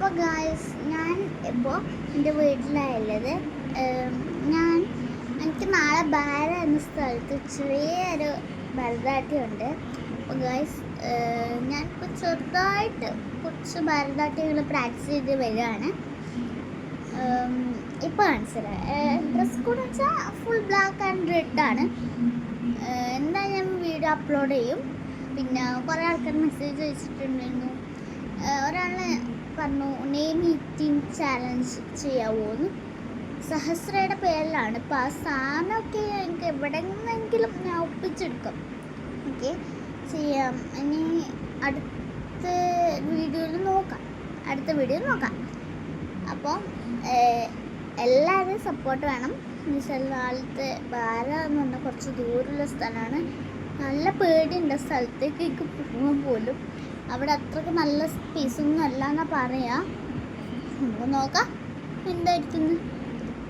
അപ്പോൾ ഗായ്സ്, ഞാൻ ഇപ്പോൾ എൻ്റെ വീട്ടിലായുള്ളത്. എനിക്ക് നാളെ ബാര എന്ന സ്ഥലത്ത് ചെറിയൊരു ഭരതനാട്യമുണ്ട്. അപ്പോൾ ഗായ്സ്, ഞാനിപ്പോൾ ചെറുതായിട്ട് കുറച്ച് ഭരതനാട്യങ്ങൾ പ്രാക്ടീസ് ചെയ്ത് വരികയാണ്. ഇപ്പോൾ കാണിച്ചുതരാം. ഡ്രസ് കോഡ് വെച്ചാൽ ഫുൾ ബ്ലാക്ക് ആൻഡ് റെഡ് ആണ്. എന്തായാലും ഞാൻ വീഡിയോ അപ്ലോഡ് ചെയ്യും. പിന്നെ കുറേ ആൾക്കാർ മെസ്സേജ് അയച്ചിട്ടുണ്ടായിരുന്നു. ഒരാൾ പറഞ്ഞു നെയിം ഈറ്റിംഗ് ചാലഞ്ച് ചെയ്യാവോ എന്ന്. സഹസ്രയുടെ പേരിലാണ്. ഇപ്പോൾ ആ സാധനമൊക്കെ എനിക്ക് എവിടെയെങ്കിലും ഞാൻ ഒപ്പിച്ചെടുക്കും. ഓക്കെ, ചെയ്യാം. ഇനി അടുത്ത വീഡിയോയിൽ നോക്കാം. അപ്പോൾ എല്ലാവരും സപ്പോർട്ട് വേണം. നാളത്തെ ബാര എന്ന് പറഞ്ഞാൽ കുറച്ച് ദൂരമുള്ള സ്ഥലമാണ്. നല്ല പേടിയുണ്ട് സ്ഥലത്തേക്ക് പോകാൻ പോലും. അവിടെ അത്രയ്ക്ക് നല്ല സ്പേസൊന്നും അല്ല എന്നാണ് പറയാ. നമുക്ക് നോക്കാം എന്തായിരിക്കുന്നു.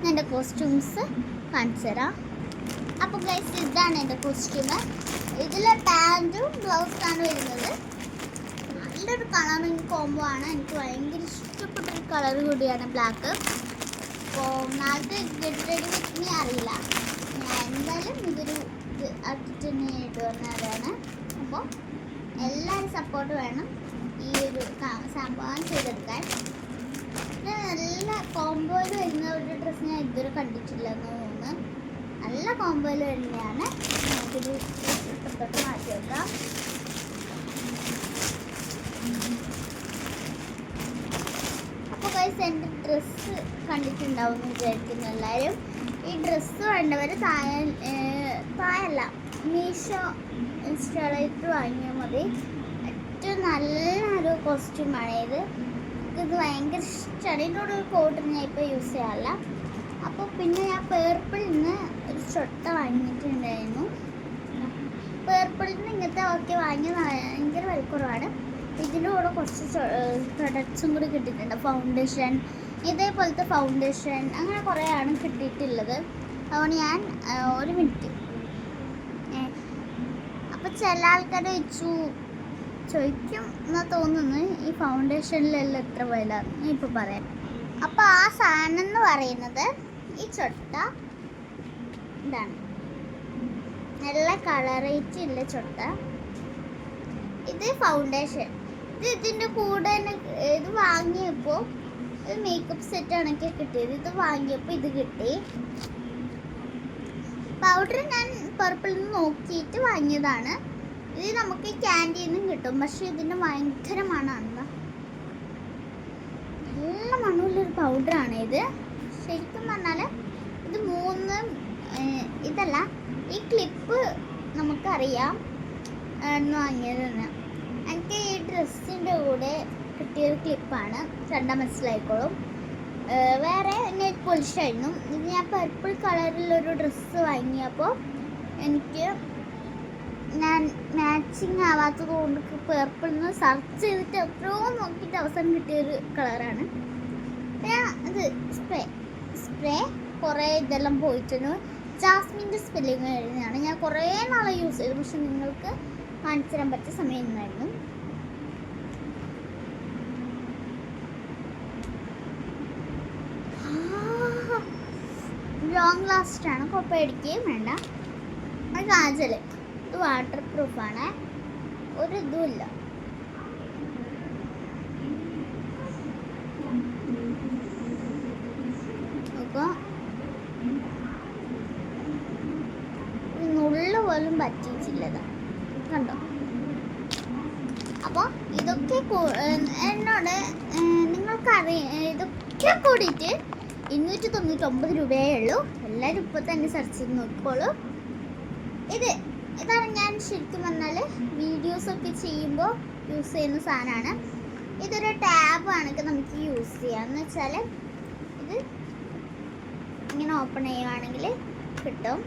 എൻ്റെ കോസ്റ്റ്യൂംസ് കാണിച്ചു തരാം. അപ്പോൾ ഗൈസ്, ഇതാണ് എൻ്റെ കോസ്റ്റ്യൂം. ഇതിലെ പാൻറ്റും ബ്ലൗസാണ് വരുന്നത്. നല്ലൊരു കളറിങ് കോംബോ ആണ്. എനിക്ക് ഭയങ്കര ഇഷ്ടപ്പെട്ടൊരു കളർ കൂടിയാണ് ബ്ലാക്ക്. അപ്പോൾ നാളത്തെ ഗെറ്റ് റെഡി വിത്ത് മീ അറിയില്ല. ഞാൻ എന്തായാലും ഇതൊരു ആക്കിയിട്ട് ഇടുന്നതാണ്. അപ്പോൾ എല്ലാവരും സപ്പോർട്ട് വേണം ഈ ഒരു സംഭവം ചെയ്തെടുക്കാൻ. നല്ല കോംബോയിൽ വരുന്ന ഒരു ഡ്രസ്സ് ഞാൻ ഇതുവരെ കണ്ടിട്ടില്ല എന്ന് തോന്നുന്നു. നല്ല കോംബോയിൽ വരുന്നതാണ്. നമുക്കൊരു ഇഷ്ടപ്പെട്ട് മാറ്റി വെക്കാം. അപ്പോൾ ഗൈസ്, എൻ്റെ ഡ്രസ്സ് കണ്ടിട്ടുണ്ടാവും എന്ന് വിചാരിക്കുന്നു എല്ലാവരും. ഈ ഡ്രസ്സ് വേണ്ടവർ താഴല്ല മീഷോ ഇൻസ്റ്റാളായിട്ട് വാങ്ങിയാൽ മതി. ഏറ്റവും നല്ലൊരു കോസ്റ്റ്യൂമാണ് ഇത്. ഭയങ്കര ഇഷ്ടമാണ്. ഇതിൻ്റെ കൂടെ ഒരു കോട്ട് ഞാൻ ഇപ്പോൾ യൂസ് ചെയ്യാറില്ല. അപ്പോൾ പിന്നെ ഞാൻ പേർപ്പിളിൽ നിന്ന് ഒരു ചൊട്ട വാങ്ങിയിട്ടുണ്ടായിരുന്നു. പേർപ്പിളിൽ നിന്ന് ഇങ്ങനത്തെ ഒക്കെ വാങ്ങിയത് ഭയങ്കര വിലക്കുറവാണ്. ഇതിൻ്റെ കൂടെ കുറച്ച് പ്രൊഡക്ട്സും കൂടി കിട്ടിയിട്ടുണ്ട്. ഫൗണ്ടേഷൻ, ഇതേപോലത്തെ ഫൗണ്ടേഷൻ, അങ്ങനെ കുറേ ആണ് കിട്ടിയിട്ടുള്ളത്. അതുകൊണ്ട് ഞാൻ ഒരു മിനിറ്റ്. അപ്പോൾ ചില ആൾക്കാർ ചോദിക്കും എന്നാ തോന്നുന്നു, ഈ ഫൗണ്ടേഷനിലെല്ലാം എത്ര വില ഞാൻ ഇപ്പോൾ പറയാം. അപ്പോൾ ആ സാധനം എന്ന് പറയുന്നത് ഈ ചൊട്ട ഇതാണ്. നല്ല കളറേറ്റ് ഉള്ള ചൊട്ട. ഇത് ഫൗണ്ടേഷൻ. ഇതിൻ്റെ കൂടെ തന്നെ ഇത് വാങ്ങിയപ്പോൾ ഇത് മേക്കപ്പ് സെറ്റാണ് എനിക്ക് കിട്ടിയത്. ഇത് വാങ്ങിയപ്പോൾ ഇത് കിട്ടി. പൗഡർ ഞാൻ പർപ്പിളിൽ നിന്ന് നോക്കിയിട്ട് വാങ്ങിയതാണ്. ഇത് നമുക്ക് ക്യാൻറ്റീനിൽ നിന്നും കിട്ടും. പക്ഷേ ഇതിന് ഭയങ്കര മണമാണ്. നല്ല മണമുള്ളൊരു പൗഡറാണ് ഇത്. ശരിക്കും പറഞ്ഞാൽ ഇത് ഇതല്ല, ഈ ക്ലിപ്പ് നമുക്കറിയാം എന്ന് വാങ്ങിയതെന്ന്. എനിക്ക് ഈ ഡ്രസ്സിൻ്റെ കൂടെ കിട്ടിയൊരു ക്ലിപ്പാണ്. കണ്ടാൽ മനസ്സിലായിക്കോളും. വേറെ നെറ്റ് പോളിഷായിരുന്നു. ഇത് ഞാൻ പർപ്പിൾ കളറിലൊരു ഡ്രസ്സ് വാങ്ങിയപ്പോൾ ഞാൻ മാച്ചിങ് ആവാത്തത് കൊണ്ട് പേർപ്പിളിൽ നിന്ന് സെർച്ച് ചെയ്തിട്ട് എത്രയോ നോക്കിയിട്ട് അവസാനം കിട്ടിയൊരു കളറാണ്. ഇത് സ്പ്രേ കുറേ ഇതെല്ലാം പോയിട്ടുണ്ട്. ജാസ്മിൻ്റെ സ്പെല്ലിങ് എഴുതുന്നതാണ്. ഞാൻ കുറേ നാളെ യൂസ് ചെയ്തു. പക്ഷെ നിങ്ങൾക്ക് കാണിച്ചു തരാൻ പറ്റിയ സമയം ഇന്നായിരുന്നു. ലോങ് ലാസ്റ്റാണ്, കുഴപ്പമടിക്കുകയും വേണ്ട. കാജൽ, ഇത് വാട്ടർ പ്രൂഫാണ്, ഒരു ഇതുമില്ല. അപ്പോൾ നുള്ളു പോലും പറ്റിയിട്ടില്ലത് കണ്ടോ. അപ്പോൾ ഇതൊക്കെ എന്നോട് നിങ്ങൾക്കറിയാം. ഇതൊക്കെ കൂടിയിട്ട് 299 രൂപയേ ഉള്ളൂ. എല്ലാവരും ഇപ്പോൾ തന്നെ സെർച്ച് ചെയ്ത് നോക്കിക്കോളൂ. ഇതാണ് ഞാൻ ശരിക്കും പറഞ്ഞാൽ വീഡിയോസൊക്കെ ചെയ്യുമ്പോൾ യൂസ് ചെയ്യുന്ന സാധനമാണ്. ഇതൊരു ടാബാണ് നമുക്ക് യൂസ് ചെയ്യാം. എന്ന് വെച്ചാൽ ഇത് ഇങ്ങനെ ഓപ്പൺ ചെയ്യുകയാണെങ്കിൽ കിട്ടും.